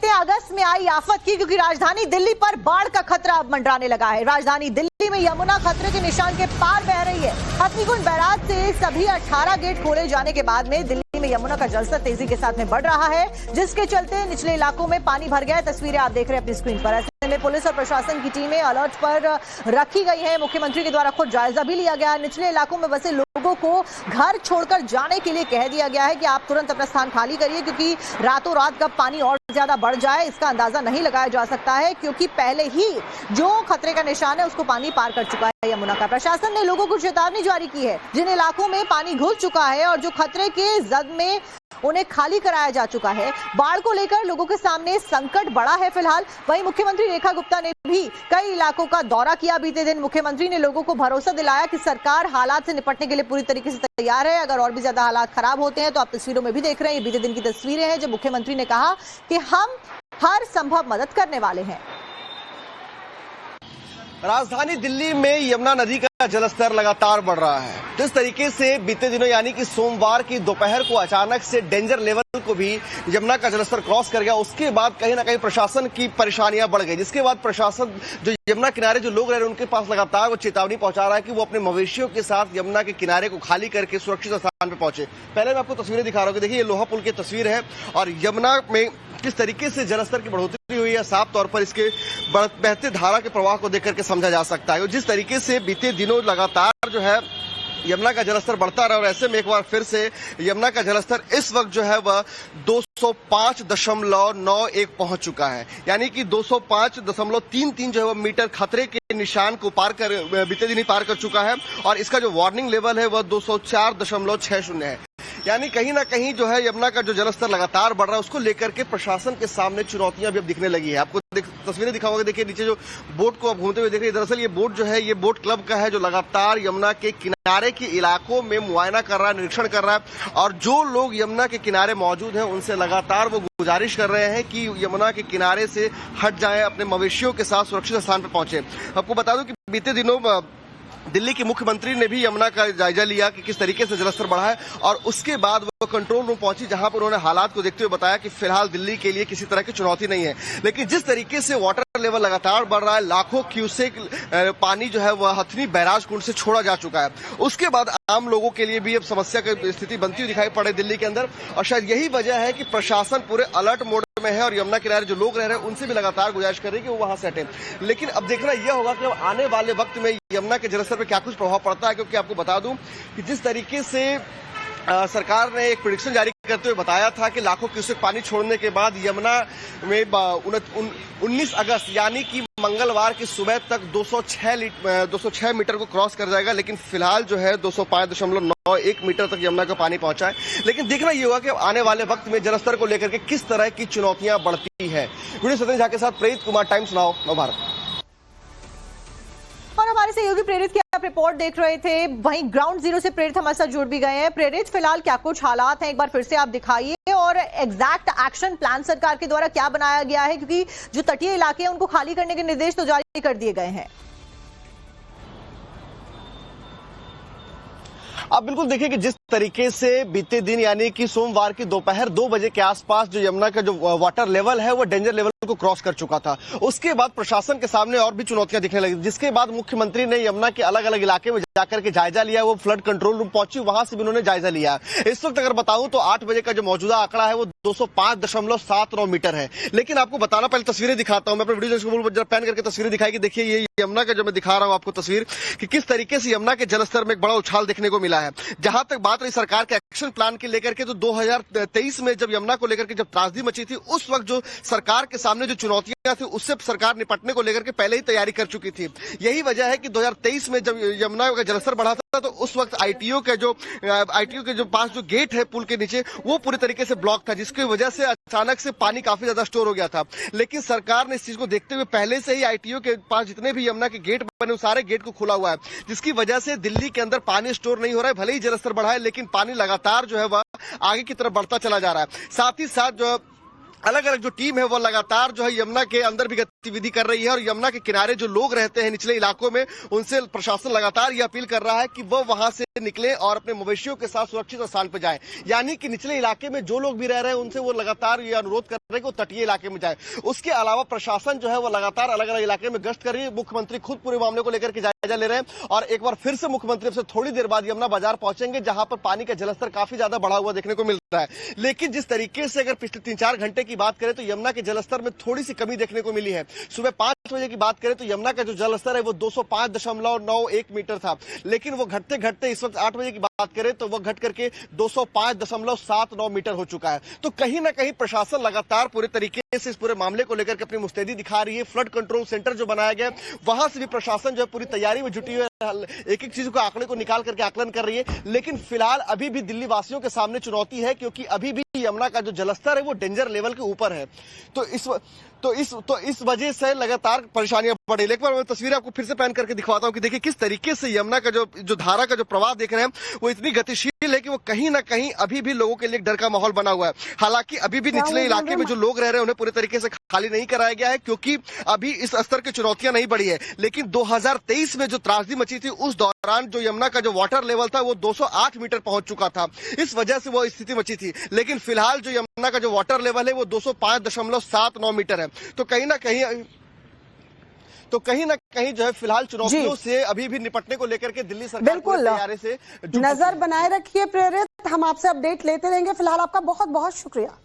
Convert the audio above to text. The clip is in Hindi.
लेते हैं अगस्त में आई आफत की, क्योंकि राजधानी दिल्ली पर बाढ़ का खतरा अब मंडराने लगा है। राजधानी दिल्ली में यमुना खतरे के निशान के पार बह रही है। हथनीकुंड बैराज से सभी 18 गेट खोले जाने के बाद में दिल्ली में यमुना का जलस्तर तेजी के साथ में बढ़ रहा है, जिसके चलते निचले इलाकों में पानी भर गया है। तस्वीरें आप देख रहे हैं अपनी स्क्रीन पर। ऐसे में पुलिस और प्रशासन की टीमें अलर्ट पर रखी गई है। मुख्यमंत्री के द्वारा खुद जायजा भी लिया गया है। निचले इलाकों में बसे लोगों को घर छोड़कर जाने के लिए कह दिया गया है कि आप तुरंत अपना स्थान खाली करिए, क्योंकि रातों रात कब पानी और ज्यादा बढ़ जाए इसका अंदाजा नहीं लगाया जा सकता है, क्योंकि पहले ही जो खतरे का निशान है उसको पानी पार कर चुका है यमुना का। प्रशासन ने लोगों को चेतावनी जारी की है। जिन इलाकों में पानी घुस चुका है और जो खतरे के जद में उन्हें खाली कराया जा चुका है। बाढ़ को लेकर लोगों के सामने संकट बड़ा है फिलहाल। वहीं मुख्यमंत्री रेखा गुप्ता ने भी कई इलाकों का दौरा किया। बीते दिन मुख्यमंत्री ने लोगों को भरोसा दिलाया कि सरकार हालात से निपटने के लिए पूरी तरीके से तैयार है। अगर और भी ज्यादा हालात खराब होते हैं तो आप तस्वीरों में भी देख रहे हैं, बीते दिन की तस्वीरें हैं जब मुख्यमंत्री ने कहा कि हम हर संभव मदद करने वाले हैं। राजधानी दिल्ली में यमुना नदी का जलस्तर लगातार बढ़ रहा है। जिस तरीके से बीते दिनों यानी कि सोमवार की दोपहर को अचानक से डेंजर लेवल को भी यमुना का जलस्तर क्रॉस कर गया, उसके बाद कहीं ना कहीं प्रशासन की परेशानियां बढ़ गई, जिसके बाद प्रशासन जो यमुना किनारे जो लोग रह रहे हैं उनके पास लगातार वो चेतावनी पहुंचा रहा है कि वो अपने मवेशियों के साथ यमुना के किनारे को खाली करके सुरक्षित स्थान पर पहुंचे। पहले मैं आपको तस्वीरें दिखा रहा हूँ। देखिए ये लोहा पुल की तस्वीर है और यमुना में किस तरीके से जलस्तर की बढ़ोतरी हुई है, साफ तौर पर इसके बहते धारा के प्रवाह को देख करके समझा जा सकता है। जिस तरीके से बीते दिनों लगातार जो है यमुना का जलस्तर बढ़ता रहा और ऐसे में एक बार फिर से यमुना का जलस्तर इस वक्त जो है वह 205.91 पहुंच चुका है, यानी कि 205.33 जो है वह मीटर खतरे के निशान को पार कर बीते दिन ही पार कर चुका है और इसका जो वार्निंग लेवल है वह 204.60 है। यानी कहीं ना कहीं जो है यमुना का जो जलस्तर लगातार बढ़ रहा है उसको लेकर के प्रशासन के सामने चुनौतियां भी अब दिखने लगी है। आपको तस्वीरें दिखाऊंगा। देखिए नीचे जो बोट को आप घूमते हुए देख रहे हैं, दरअसल ये बोट जो है ये बोट क्लब का है जो लगातार यमुना के किनारे के इलाकों में मुआयना कर रहा है, निरीक्षण कर रहा है और जो लोग यमुना के किनारे मौजूद हैं उनसे लगातार वो गुजारिश कर रहे हैं कि यमुना के किनारे से हट जाएं, अपने मवेशियों के साथ सुरक्षित स्थान पर पहुंचे। आपको बता दूं कि बीते दिनों दिल्ली के मुख्यमंत्री ने भी यमुना का जायजा लिया कि किस तरीके से जलस्तर बढ़ा है और उसके बाद वो कंट्रोल रूम पहुंची, जहां पर उन्होंने हालात को देखते हुए बताया कि फिलहाल दिल्ली के लिए किसी तरह की चुनौती नहीं है। लेकिन जिस तरीके से वाटर लेवल लगातार बढ़ रहा है, लाखों क्यूसेक पानी जो है वह हथनी बैराज कुंड से छोड़ा जा चुका है, उसके बाद आम लोगों के लिए भी अब समस्या की स्थिति बनती हुई दिखाई पड़े दिल्ली के अंदर। और शायद यही वजह है कि प्रशासन पूरे अलर्ट मोड में है और यमुना किनारे जो लोग रह रहे हैं उनसे भी लगातार गुजारिश कर रही है कि वो वहां से हटें। लेकिन अब देखना यह होगा कि अब आने वाले वक्त में यमुना के जलस्तर पर क्या कुछ प्रभाव पड़ता है, क्योंकि आपको बता दूं कि जिस तरीके से सरकार ने एक प्रेडिक्शन जारी करते हुए बताया था कि लाखों क्यूसेक पानी छोड़ने के बाद यमुना में 19 अगस्त यानी कि मंगलवार की सुबह तक 206 मीटर को क्रॉस कर जाएगा, लेकिन फिलहाल जो है 205.91 मीटर तक यमुना का पानी पहुंचा है। लेकिन देखना ये होगा कि आने वाले वक्त में जलस्तर को लेकर के किस तरह की चुनौतियां बढ़ती है। वीडियो सत्येंद्र झा के साथ प्रेरित कुमार, टाइम्स नाउ नवभारत। और हमारे सहयोगी प्रेरित की आप रिपोर्ट देख रहे थे, वहीं ग्राउंड जीरो से प्रेरित हमारे साथ जुड़ भी गए हैं। प्रेरित, फिलहाल क्या कुछ हालात हैं एक बार फिर से आप दिखाइए और एग्जैक्ट एक्शन प्लान सरकार के द्वारा क्या बनाया गया है, क्योंकि जो तटीय इलाके हैं उनको खाली करने के निर्देश तो जारी कर दिए गए हैं। आप बिल्कुल देखिए कि जिस तरीके से बीते दिन यानी कि सोमवार की दोपहर 2 बजे के आसपास जो यमुना का जो वाटर लेवल है वो डेंजर लेवल को क्रॉस कर चुका था, उसके बाद प्रशासन के सामने और भी चुनौतियां दिखने लगी, जिसके बाद मुख्यमंत्री ने यमुना के अलग अलग इलाके में जाकर के जायजा लिया। वो फ्लड कंट्रोल रूम पहुंची, वहां से भी उन्होंने जायजा लिया। इस वक्त अगर बताऊं तो 8 बजे का जो मौजूदा आंकड़ा है वो 205.79 मीटर है। लेकिन आपको बताना, पहले तस्वीरें दिखाता हूं मैं अपने वीडियो जरा पैन करके तस्वीरें दिखाई कि देखिए ये यमुना का जो मैं दिखा रहा हूं आपको तस्वीर कि किस तरीके से यमुना के जलस्तर में एक बड़ा उछाल देखने को मिला है। जहां तक बात रही सरकार के एक्शन प्लान के लेकर के, तो 2023 में जब यमुना को लेकर के जब त्रासदी मची थी उस वक्त जो सरकार के सामने जो चुनौतियां थी उससे सरकार निपटने को लेकर के पहले ही तैयारी कर चुकी थी। यही वजह है कि 2023 में जब यमुना का जलस्तर बढ़ा था तो उस वक्त आईटीओ के जो पास जो गेट है पुल के नीचे वो पूरी तरीके से ब्लॉक था, जिसकी वजह से अचानक से पानी काफी ज्यादा स्टोर हो गया था। लेकिन सरकार ने इस चीज को देखते हुए पहले से ही आईटीओ के पास जितने भी यमुना के गेट बने सारे गेट को खुला हुआ है, जिसकी वजह से दिल्ली के अंदर पानी स्टोर नहीं हो रहा है। भले ही जलस्तर बढ़ा है लेकिन पानी लगातार जो है वह आगे की तरफ बढ़ता चला जा रहा है। साथ ही साथ जो अलग अलग जो टीम है वो लगातार जो है यमुना के अंदर भी गतिविधि कर रही है और यमुना के किनारे जो लोग रहते हैं निचले इलाकों में उनसे प्रशासन लगातार ये अपील कर रहा है कि वो वहां से निकले और अपने मवेशियों के साथ सुरक्षित स्थान पर जाएं। यानी कि निचले इलाके में जो लोग भी रह रहे हैं उनसे वो लगातार ये अनुरोध कर रहे हैं कि वो तटीय इलाके में जाए। उसके अलावा प्रशासन जो है वो लगातार अलग अलग इलाके में गश्त कर रही है। मुख्यमंत्री खुद पूरे मामले को लेकर के जायजा ले रहे हैं और एक बार फिर से मुख्यमंत्री अब से थोड़ी देर बाद यमुना बाजार पहुंचेंगे, जहां पर पानी का जलस्तर काफी ज्यादा बढ़ा हुआ देखने को मिल रहा है। लेकिन जिस तरीके से अगर पिछले 3-4 घंटे की बात करें तो यमुना के जलस्तर में थोड़ी सी कमी देखने को मिली है। सुबह 5 बजे की बात करें तो यमुना का जो जलस्तर है वो 205.91 मीटर था, लेकिन वो घटते घटते इस वक्त 8 बजे की बात करें तो वो घट करके 205.79 मीटर हो चुका है। तो कहीं ना कहीं प्रशासन लगातार पूरे तरीके से इस पूरे मामले को लेकर के अपनी मुस्तैदी दिखा रही है। फ्लड कंट्रोल सेंटर जो बनाया गया वहां से भी प्रशासन जो है पूरी तैयारी में जुटी हुई है, एक एक चीज को आंकड़े को निकाल करके आकलन कर रही है। लेकिन फिलहाल अभी भी दिल्ली वासियों के सामने चुनौती है, क्योंकि अभी भी यमुना का जो जलस्तर है वो डेंजर लेवल के ऊपर है। तो इस वजह से लगातार परेशानियां बढ़ी। एक बार मैं तस्वीरें आपको फिर से पैन करके दिखवाता हूं कि देखिए किस तरीके से यमुना का जो धारा का जो प्रवाह देख रहे हैं वो इतनी गतिशील है कि वो कहीं ना कहीं अभी भी लोगों के लिए डर का माहौल बना हुआ है। हालांकि अभी भी निचले इलाके में जो लोग रह रहे हैं उन्हें पूरे तरीके से खाली नहीं कराया गया है, क्योंकि अभी इस स्तर की चुनौतियां नहीं बढ़ी है। लेकिन 2023 में जो त्रासदी मची थी उस दौरान जो यमुना का जो वाटर लेवल था वो 208 मीटर पहुंच चुका था। इस वजह से वो स्थिति मची थी। लेकिन फिलहाल जो यमुना का जो वाटर लेवल है वो 205.79 मीटर है। तो कहीं ना कहीं जो है फिलहाल चुनौतियों से अभी भी निपटने को लेकर के दिल्ली सरकार बिल्कुल तैयारी से नजर बनाए रखिए प्रेरित, हम आपसे अपडेट लेते रहेंगे। फिलहाल आपका बहुत बहुत शुक्रिया।